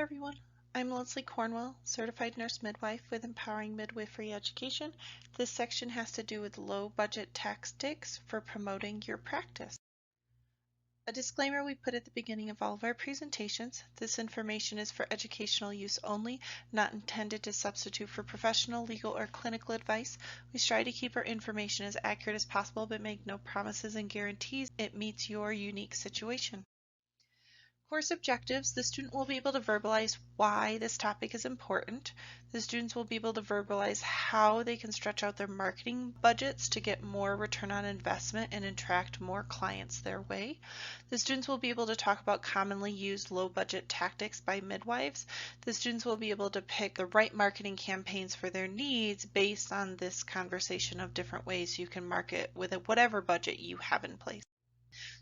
everyone. I'm Leslie Cornwell, Certified Nurse Midwife with Empowering Midwifery Education. This section has to do with low budget tactics for promoting your practice. A disclaimer we put at the beginning of all of our presentations. This information is for educational use only, not intended to substitute for professional, legal, or clinical advice. We strive to keep our information as accurate as possible, but make no promises and guarantees it meets your unique situation. Course objectives, the student will be able to verbalize why this topic is important. The students will be able to verbalize how they can stretch out their marketing budgets to get more return on investment and attract more clients their way. The students will be able to talk about commonly used low budget tactics by midwives. The students will be able to pick the right marketing campaigns for their needs based on this conversation of different ways you can market with whatever budget you have in place.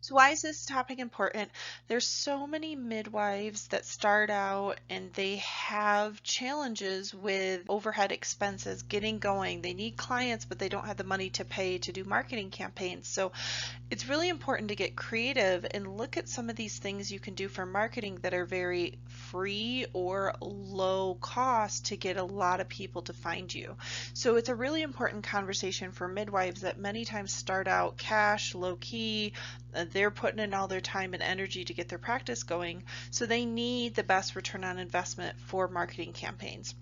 So why is this topic important? There's so many midwives that start out and they have challenges with overhead expenses, getting going. They need clients, but they don't have the money to pay to do marketing campaigns. So it's really important to get creative and look at some of these things you can do for marketing that are very free or low cost to get a lot of people to find you. So it's a really important conversation for midwives that many times start out cash, low key. They're putting in all their time and energy to get their practice going, so they need the best return on investment for marketing campaigns.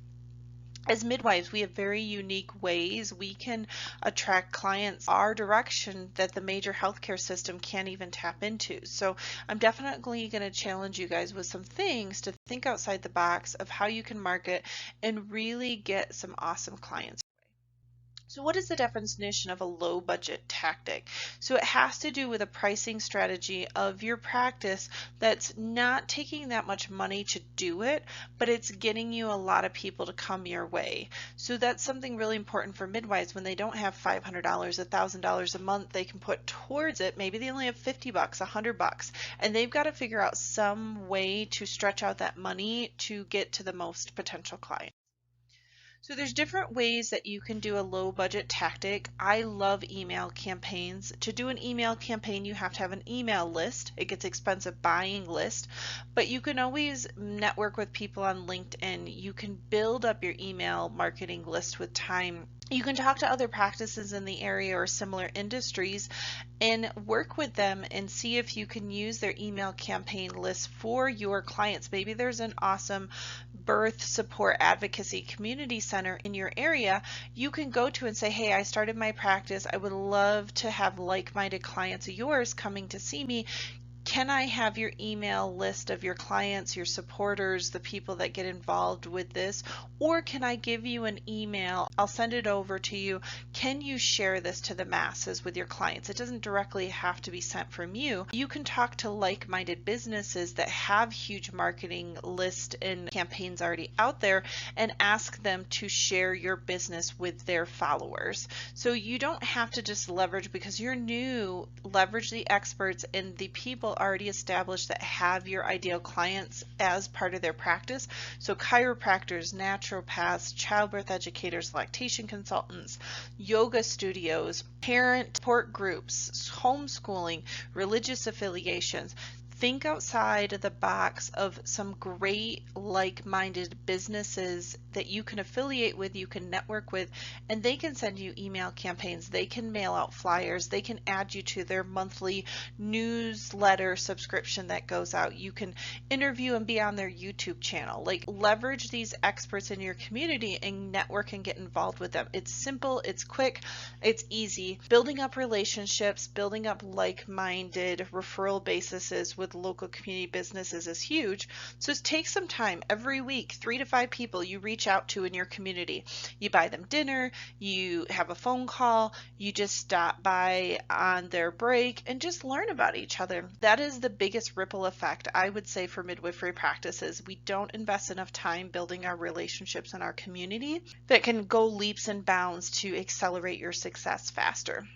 As midwives, we have very unique ways we can attract clients our direction that the major healthcare system can't even tap into. So I'm definitely going to challenge you guys with some things to think outside the box of how you can market and really get some awesome clients. So what is the definition of a low budget tactic? So it has to do with a pricing strategy of your practice that's not taking that much money to do it, but it's getting you a lot of people to come your way. So that's something really important for midwives when they don't have $500, $1,000 a month they can put towards it. Maybe they only have 50 bucks, 100 bucks, and they've got to figure out some way to stretch out that money to get to the most potential clients. So there's different ways that you can do a low budget tactic. I love email campaigns. To do an email campaign, you have to have an email list. It gets expensive buying list, but you can always network with people on LinkedIn. You can build up your email marketing list with time. You can talk to other practices in the area or similar industries and work with them and see if you can use their email campaign list for your clients. Maybe there's an awesome birth support advocacy community center in your area you can go to and say, hey, I started my practice. I would love to have like-minded clients of yours coming to see me. Can I have your email list of your clients, your supporters, the people that get involved with this? Or can I give you an email? I'll send it over to you. Can you share this to the masses with your clients? It doesn't directly have to be sent from you. You can talk to like-minded businesses that have huge marketing lists and campaigns already out there and ask them to share your business with their followers. So you don't have to just leverage because you're new, leverage the experts and the people already established that have your ideal clients as part of their practice. So chiropractors, naturopaths, childbirth educators, lactation consultants, yoga studios, parent support groups, homeschooling, religious affiliations. Think outside the box of some great like-minded businesses that you can affiliate with, you can network with, and they can send you email campaigns, they can mail out flyers, they can add you to their monthly newsletter subscription that goes out. You can interview and be on their YouTube channel. Like, leverage these experts in your community and network and get involved with them. It's simple, it's quick, it's easy. Building up relationships, building up like-minded referral bases with local community businesses is huge. So take some time every week, 3 to 5 people you reach out to in your community. You buy them dinner, you have a phone call, you just stop by on their break and just learn about each other. That is the biggest ripple effect, I would say, for midwifery practices. We don't invest enough time building our relationships in our community that can go leaps and bounds to accelerate your success faster.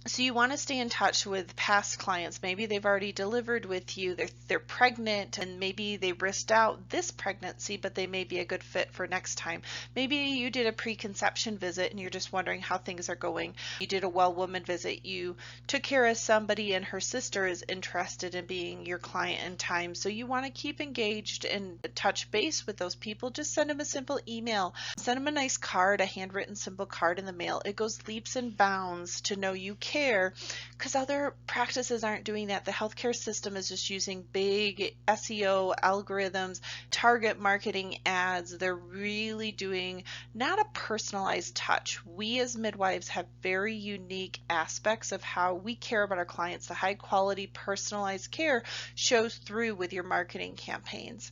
So you want to stay in touch with past clients. Maybe they've already delivered with you, they're pregnant, and maybe they risked out this pregnancy, but they may be a good fit for next time. Maybe you did a preconception visit and you're just wondering how things are going. You did a well woman visit, you took care of somebody and her sister is interested in being your client in time. So you want to keep engaged and touch base with those people. Just send them a simple email, send them a nice card, a handwritten simple card in the mail. It goes leaps and bounds to know you care, because other practices aren't doing that. The healthcare system is just using big SEO algorithms, target marketing ads. They're really doing not a personalized touch. We as midwives have very unique aspects of how we care about our clients. The high quality personalized care shows through with your marketing campaigns.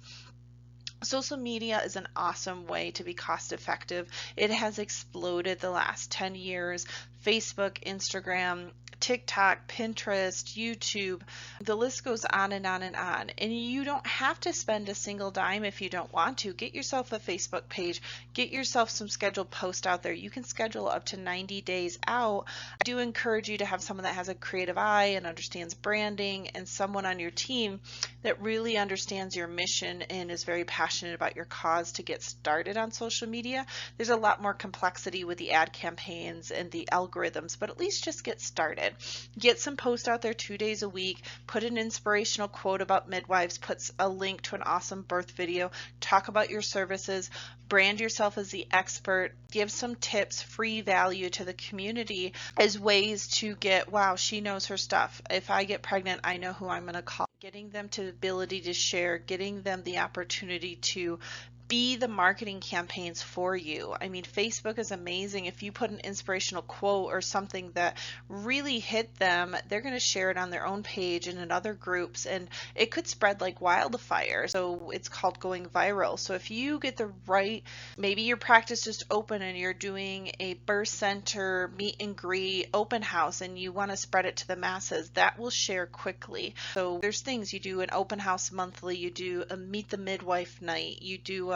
Social media is an awesome way to be cost effective. It has exploded the last 10 years. Facebook, Instagram, TikTok, Pinterest, YouTube, the list goes on and on and on. And you don't have to spend a single dime if you don't want to. Get yourself a Facebook page, get yourself some scheduled posts out there. You can schedule up to 90 days out. I do encourage you to have someone that has a creative eye and understands branding, and someone on your team that really understands your mission and is very passionate about your cause to get started on social media. There's a lot more complexity with the ad campaigns and the algorithms, but at least just get started. Get some posts out there 2 days a week, put an inspirational quote about midwives, put a link to an awesome birth video, talk about your services, brand yourself as the expert, give some tips, free value to the community as ways to get, wow, she knows her stuff. If I get pregnant, I know who I'm going to call. Getting them to the ability to share, getting them the opportunity to be the marketing campaigns for you. I mean, Facebook is amazing. If you put an inspirational quote or something that really hit them, they're going to share it on their own page and in other groups, and it could spread like wildfire. So it's called going viral. So if you get the right, maybe your practice just open and you're doing a birth center meet and greet open house and you want to spread it to the masses, that will share quickly. So there's things you do: an open house monthly, you do a meet the midwife night, you do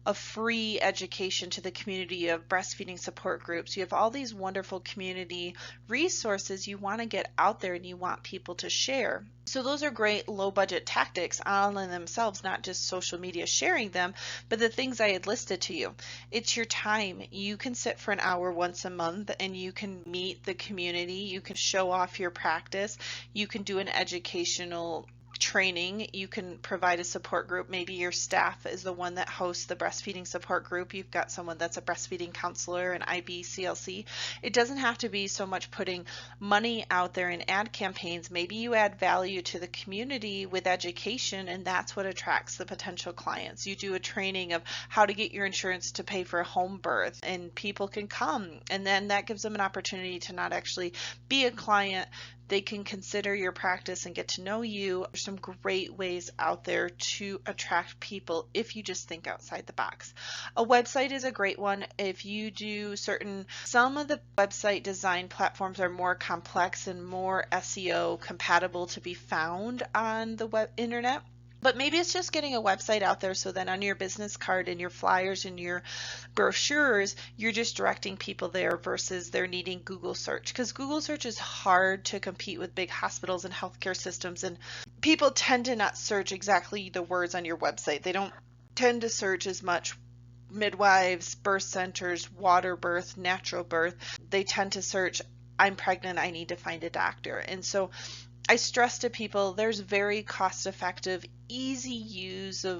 a free education to the community of breastfeeding support groups. You have all these wonderful community resources you want to get out there and you want people to share. So those are great low budget tactics all in themselves, not just social media sharing them, but the things I had listed to you. It's your time. You can sit for an hour once a month and you can meet the community. You can show off your practice. You can do an educational training. You can provide a support group. Maybe your staff is the one that hosts the breastfeeding support group. You've got someone that's a breastfeeding counselor, an IBCLC. It doesn't have to be so much putting money out there in ad campaigns. Maybe you add value to the community with education, and that's what attracts the potential clients. You do a training of how to get your insurance to pay for a home birth, and people can come, and then that gives them an opportunity to not actually be a client. They can consider your practice and get to know you. There's some great ways out there to attract people if you just think outside the box. A website is a great one. If you do some of the website design platforms are more complex and more SEO compatible to be found on the internet. But maybe it's just getting a website out there so then on your business card and your flyers and your brochures, you're just directing people there versus they're needing Google search. Because Google search is hard to compete with big hospitals and healthcare systems, and people tend to not search exactly the words on your website. They don't tend to search as much midwives, birth centers, water birth, natural birth. They tend to search, I'm pregnant, I need to find a doctor. And so I stress to people, there's very cost-effective, easy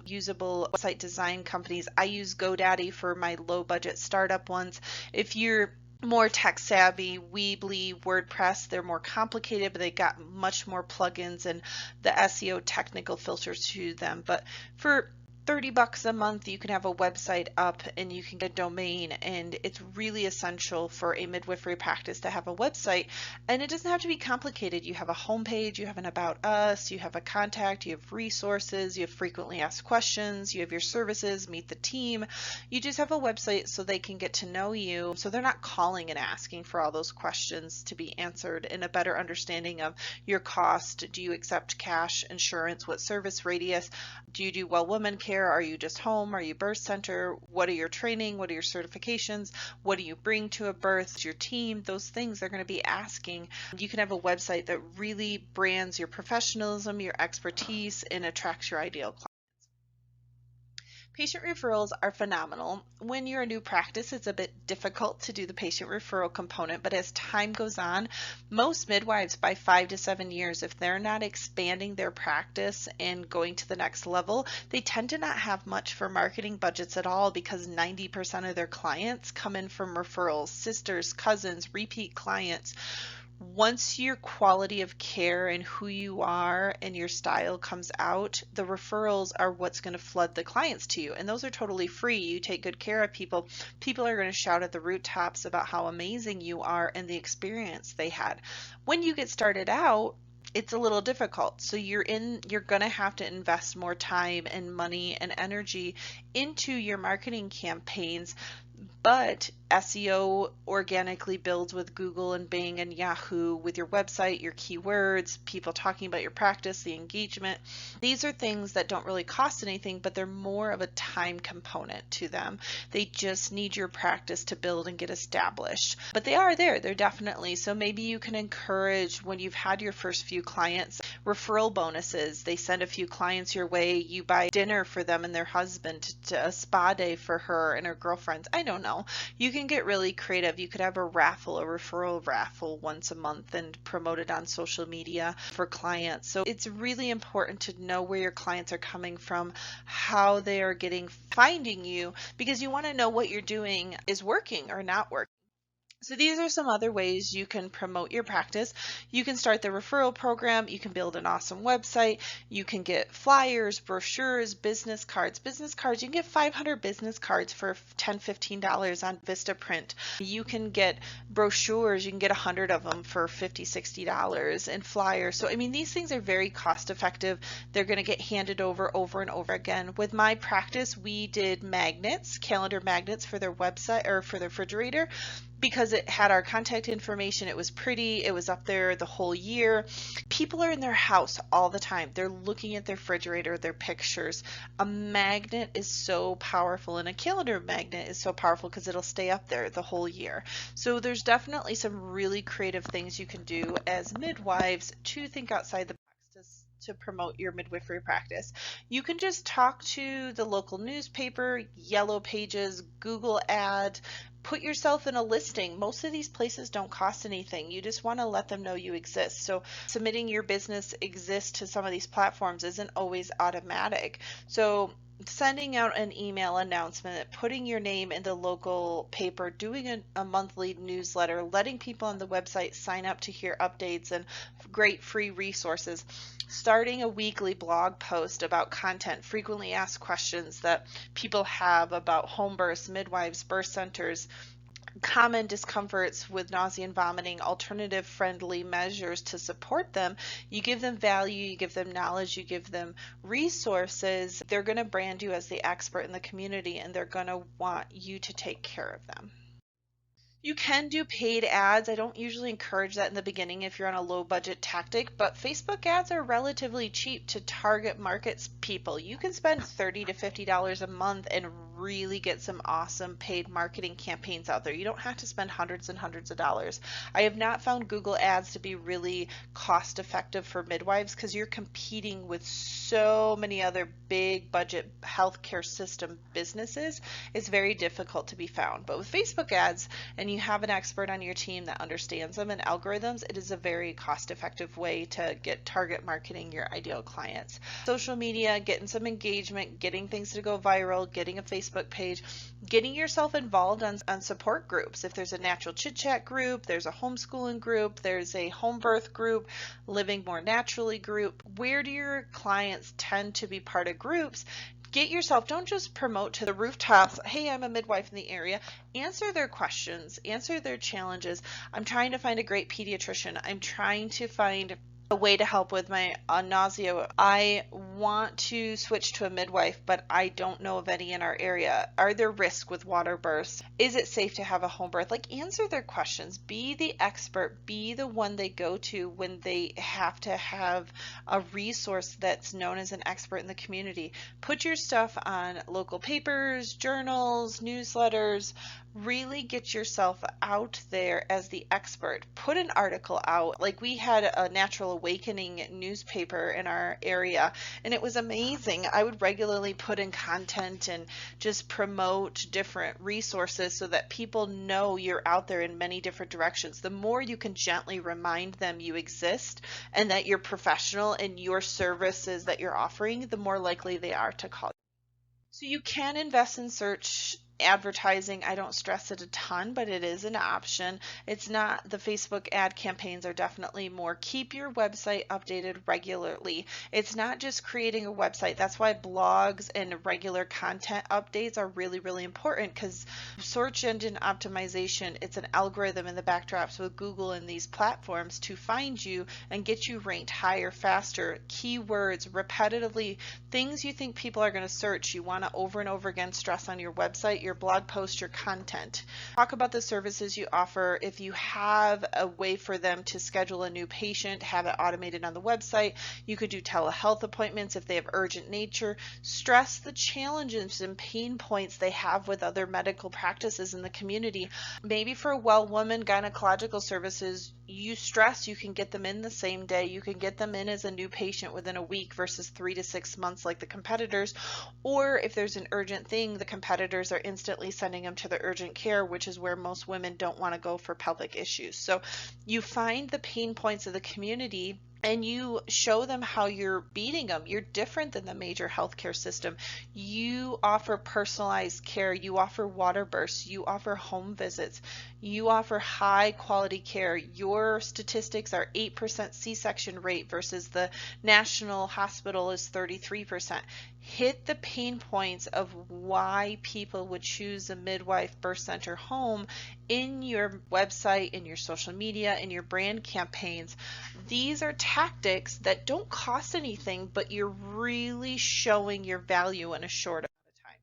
usable website design companies. I use GoDaddy for my low-budget startup ones. If you're more tech savvy, Weebly, WordPress, they're more complicated, but they got much more plugins and the SEO technical filters to them. But for $30 a month, you can have a website up and you can get a domain, and it's really essential for a midwifery practice to have a website, and it doesn't have to be complicated. You have a homepage, you have an about us, you have a contact, you have resources, you have frequently asked questions, you have your services, meet the team. You just have a website so they can get to know you, so they're not calling and asking for all those questions to be answered, and a better understanding of your cost. Do you accept cash, insurance, what service radius, do you do well woman care? care? Are you just home? Are you birth center? What are your training? What are your certifications? What do you bring to a birth? Your team? Those things they're going to be asking. You can have a website that really brands your professionalism, your expertise, and attracts your ideal client. Patient referrals are phenomenal. When you're a new practice, it's a bit difficult to do the patient referral component, but as time goes on, most midwives by 5 to 7 years, if they're not expanding their practice and going to the next level, they tend to not have much for marketing budgets at all because 90% of their clients come in from referrals, sisters, cousins, repeat clients. Once your quality of care and who you are and your style comes out, the referrals are what's going to flood the clients to you. And those are totally free. You take good care of people. People are going to shout at the rooftops about how amazing you are and the experience they had. When you get started out, it's a little difficult. So you're going to have to invest more time and money and energy into your marketing campaigns. But SEO organically builds with Google and Bing and Yahoo with your website, your keywords, people talking about your practice, the engagement. These are things that don't really cost anything, but they're more of a time component to them. They just need your practice to build and get established. But they are there. They're definitely. So maybe you can encourage when you've had your first few clients, referral bonuses. They send a few clients your way. You buy dinner for them and their husband, to a spa day for her and her girlfriends. I don't know. You can get really creative. You could have a referral raffle once a month and promote it on social media for clients. So it's really important to know where your clients are coming from, how they are finding you, because you want to know what you're doing is working or not working. So these are some other ways you can promote your practice. You can start the referral program. You can build an awesome website. You can get flyers, brochures, business cards. Business cards, you can get 500 business cards for $10, $15 on Vistaprint. You can get brochures. You can get 100 of them for $50, $60 and flyers. So, I mean, these things are very cost effective. They're going to get handed over and over again. With my practice, we did magnets, calendar magnets for their website or for their refrigerator, because it had our contact information. It was pretty. It was up there the whole year. People are in their house all the time. They're looking at their refrigerator, their pictures. A magnet is so powerful, and a calendar magnet is so powerful because it'll stay up there the whole year. So there's definitely some really creative things you can do as midwives to think outside the box to promote your midwifery practice. You can just talk to the local newspaper, Yellow Pages, Google ad, put yourself in a listing. Most of these places don't cost anything. You just want to let them know you exist. So submitting your business exists to some of these platforms isn't always automatic. So sending out an email announcement, putting your name in the local paper, doing a monthly newsletter, letting people on the website sign up to hear updates and great free resources, starting a weekly blog post about content, frequently asked questions that people have about home births, midwives, birth centers, common discomforts with nausea and vomiting, alternative friendly measures to support them. You give them value, you give them knowledge, you give them resources. They're going to brand you as the expert in the community, and they're going to want you to take care of them. You can do paid ads. I don't usually encourage that in the beginning if you're on a low budget tactic, but Facebook ads are relatively cheap to target markets people. You can spend $30 to $50 a month and really get some awesome paid marketing campaigns out there. You don't have to spend hundreds and hundreds of dollars. I have not found Google ads to be really cost effective for midwives because you're competing with so many other big budget healthcare system businesses. It's very difficult to be found. But with Facebook ads, and you have an expert on your team that understands them and algorithms, it is a very cost-effective way to get target marketing your ideal clients. Social media, getting some engagement, getting things to go viral, getting a Facebook page, getting yourself involved on support groups. If there's a natural chit chat group, there's a homeschooling group, there's a home birth group, living more naturally group. Where do your clients tend to be part of groups? Get yourself, don't just promote to the rooftops, hey, I'm a midwife in the area. Answer their questions, answer their challenges. I'm trying to find a great pediatrician. I'm trying to find a way to help with my nausea. I want to switch to a midwife, but I don't know of any in our area. Are there risks with water births? Is it safe to have a home birth? Like, answer their questions. Be the expert. Be the one they go to when they have to have a resource that's known as an expert in the community. Put your stuff on local papers, journals, newsletters. Really get yourself out there as the expert. Put an article out. Like, we had a Natural Awakening newspaper in our area, and it was amazing. I would regularly put in content and just promote different resources so that people know you're out there in many different directions. The more you can gently remind them you exist and that you're professional in your services that you're offering, the more likely they are to call you. So you can invest in search advertising. I don't stress it a ton, but it is an option. It's not, the Facebook ad campaigns are definitely more. Keep your website updated regularly. It's not just creating a website. That's why blogs and regular content updates are really, really important, because search engine optimization, it's an algorithm in the backdrops with Google and these platforms to find you and get you ranked higher, faster. Keywords, repetitively, things you think people are going to search, you want to over and over again stress on your website, your blog post, your content. Talk about the services you offer. If you have a way for them to schedule a new patient, have it automated on the website. You could do telehealth appointments if they have urgent nature. Stress the challenges and pain points they have with other medical practices in the community. Maybe for a well woman, gynecological services, you stress you can get them in the same day. You can get them in as a new patient within a week versus 3 to 6 months like the competitors. Or if there's an urgent thing, the competitors are instantly sending them to the urgent care, which is where most women don't want to go for pelvic issues. So you find the pain points of the community and you show them how you're beating them. You're different than the major healthcare system. You offer personalized care. You offer water births. You offer home visits. You offer high quality care. Your statistics are 8% C-section rate versus the national hospital is 33%. Hit the pain points of why people would choose a midwife birth center home in your website, in your social media, in your brand campaigns. These are tactics that don't cost anything, but you're really showing your value in a short amount of time.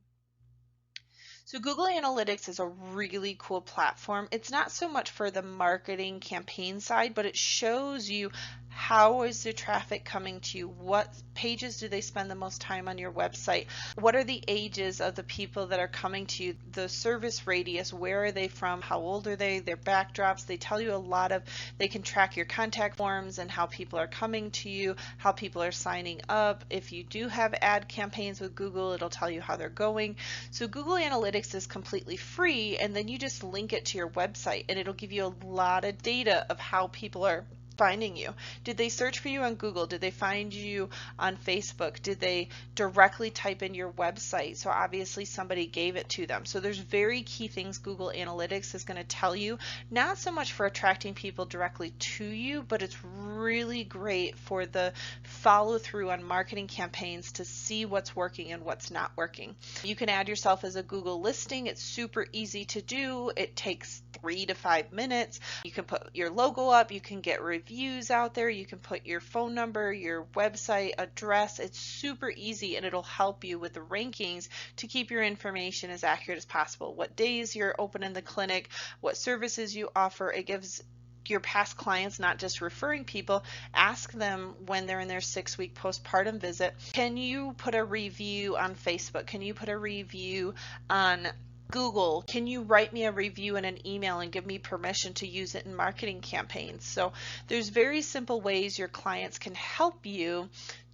So Google Analytics is a really cool platform. It's not so much for the marketing campaign side, but it shows you how is the traffic coming to you? What pages do they spend the most time on your website? What are the ages of the people that are coming to you? The service radius, where are they from? How old are they? Their backdrops. They tell you a lot of, they can track your contact forms and how people are coming to you, how people are signing up. If you do have ad campaigns with Google, it'll tell you how they're going. So Google Analytics is completely free, and then you just link it to your website and it'll give you a lot of data of how people are finding you. Did they search for you on Google? Did they find you on Facebook? Did they directly type in your website? So obviously somebody gave it to them. So there's very key things Google Analytics is going to tell you, not so much for attracting people directly to you, but it's really great for the follow through on marketing campaigns to see what's working and what's not working. You can add yourself as a Google listing. It's super easy to do. It takes 3 to 5 minutes. You can put your logo up. You can get reviews out there. You can put your phone number, your website address. It's super easy, and it'll help you with the rankings to keep your information as accurate as possible. What days you're open in the clinic, what services you offer. It gives your past clients, not just referring people, ask them when they're in their 6-week postpartum visit, can you put a review on Facebook? Can you put a review on Google? Can you write me a review in an email and give me permission to use it in marketing campaigns? So there's very simple ways your clients can help you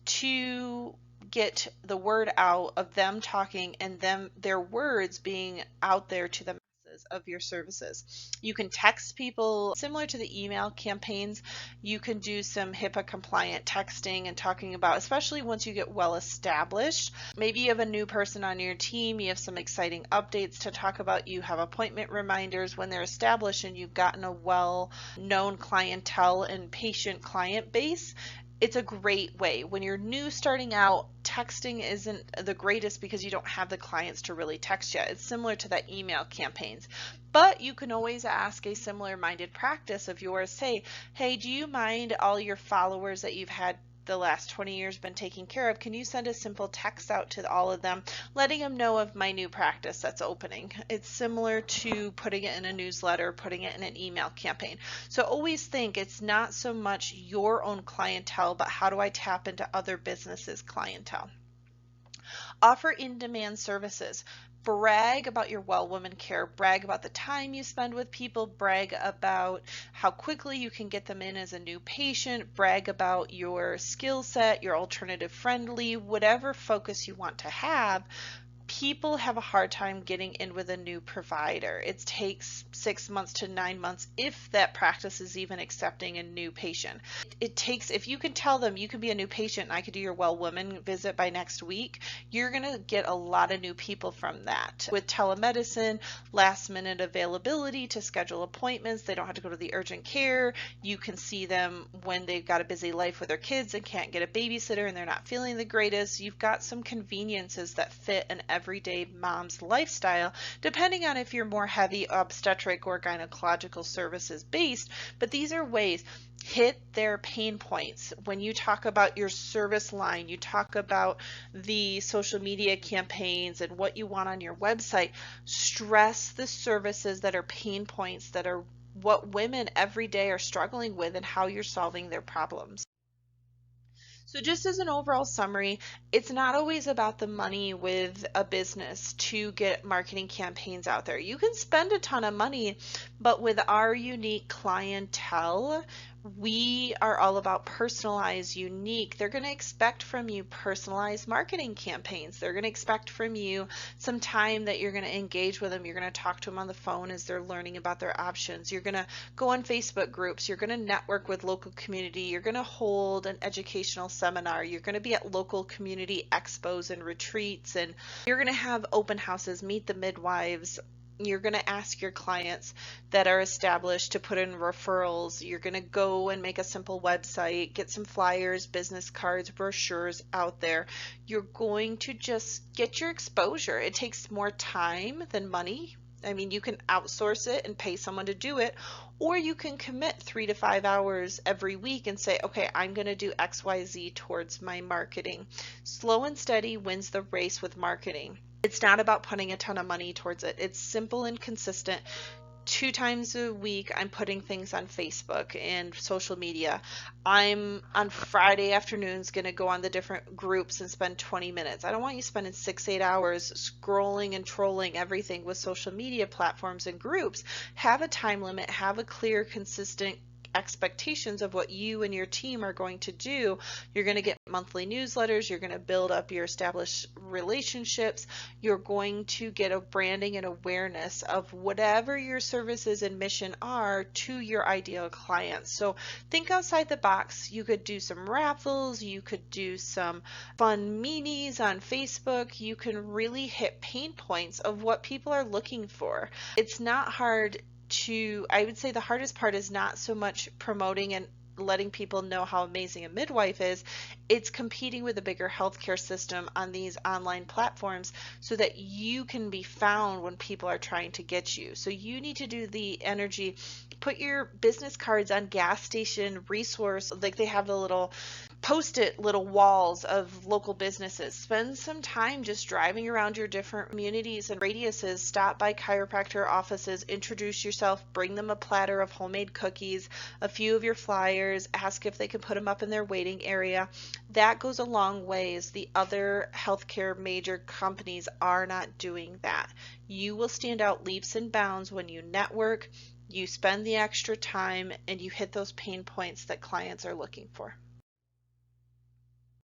to get the word out of them talking and their words being out there to the of your services. You can text people similar to the email campaigns. You can do some HIPAA compliant texting and talking about, especially once you get well established. Maybe you have a new person on your team, you have some exciting updates to talk about, you have appointment reminders when they're established and you've gotten a well-known clientele and patient client base. It's a great way. When you're new starting out, texting isn't the greatest because you don't have the clients to really text yet. It's similar to that email campaigns. But you can always ask a similar minded practice of yours, say, hey, do you mind all your followers that you've had the last 20 years been taken care of? Can you send a simple text out to all of them, letting them know of my new practice that's opening? It's similar to putting it in a newsletter, putting it in an email campaign. So always think it's not so much your own clientele, but how do I tap into other businesses' clientele? Offer in-demand services. Brag about your well woman care, brag about the time you spend with people, brag about how quickly you can get them in as a new patient, brag about your skill set, your alternative friendly, whatever focus you want to have. People have a hard time getting in with a new provider. It takes 6 months to 9 months if that practice is even accepting a new patient. It takes, if you can tell them you can be a new patient and I could do your well woman visit by next week, you're going to get a lot of new people from that. With telemedicine, last minute availability to schedule appointments, they don't have to go to the urgent care. You can see them when they've got a busy life with their kids and can't get a babysitter and they're not feeling the greatest. You've got some conveniences that fit an everyday mom's lifestyle, depending on if you're more heavy obstetric or gynecological services based. But these are ways, hit their pain points. When you talk about your service line, you talk about the social media campaigns and what you want on your website, stress the services that are pain points, that are what women every day are struggling with and how you're solving their problems. So just as an overall summary, it's not always about the money with a business to get marketing campaigns out there. You can spend a ton of money, but with our unique clientele, we are all about personalized, unique. They're going to expect from you personalized marketing campaigns. They're going to expect from you some time that you're going to engage with them. You're going to talk to them on the phone as they're learning about their options. You're going to go on Facebook groups. You're going to network with local community. You're going to hold an educational seminar. You're going to be at local community expos and retreats, and you're going to have open houses, meet the midwives. You're going to ask your clients that are established to put in referrals. You're going to go and make a simple website, get some flyers, business cards, brochures out there. You're going to just get your exposure. It takes more time than money. I mean, you can outsource it and pay someone to do it, or you can commit 3 to 5 hours every week and say, okay, I'm going to do XYZ towards my marketing. Slow and steady wins the race with marketing. It's not about putting a ton of money towards it. It's simple and consistent. 2 times a week, I'm putting things on Facebook and social media. I'm on Friday afternoons going to go on the different groups and spend 20 minutes. I don't want you spending 6-8 hours scrolling and trolling everything with social media platforms and groups. Have a time limit, have a clear, consistent expectations of what you and your team are going to do. You're going to get monthly newsletters. You're going to build up your established relationships. You're going to get a branding and awareness of whatever your services and mission are to your ideal clients. So think outside the box. You could do some raffles. You could do some fun memes on Facebook. You can really hit pain points of what people are looking for. It's not hard I would say the hardest part is not so much promoting and letting people know how amazing a midwife is. It's competing with a bigger healthcare system on these online platforms so that you can be found when people are trying to get you. So you need to do the energy, put your business cards on gas station resource, like they have the little post-it little walls of local businesses. Spend some time just driving around your different communities and radiuses. Stop by chiropractor offices, introduce yourself, bring them a platter of homemade cookies, a few of your flyers, ask if they can put them up in their waiting area. That goes a long ways. The other healthcare major companies are not doing that. You will stand out leaps and bounds when you network, you spend the extra time, and you hit those pain points that clients are looking for.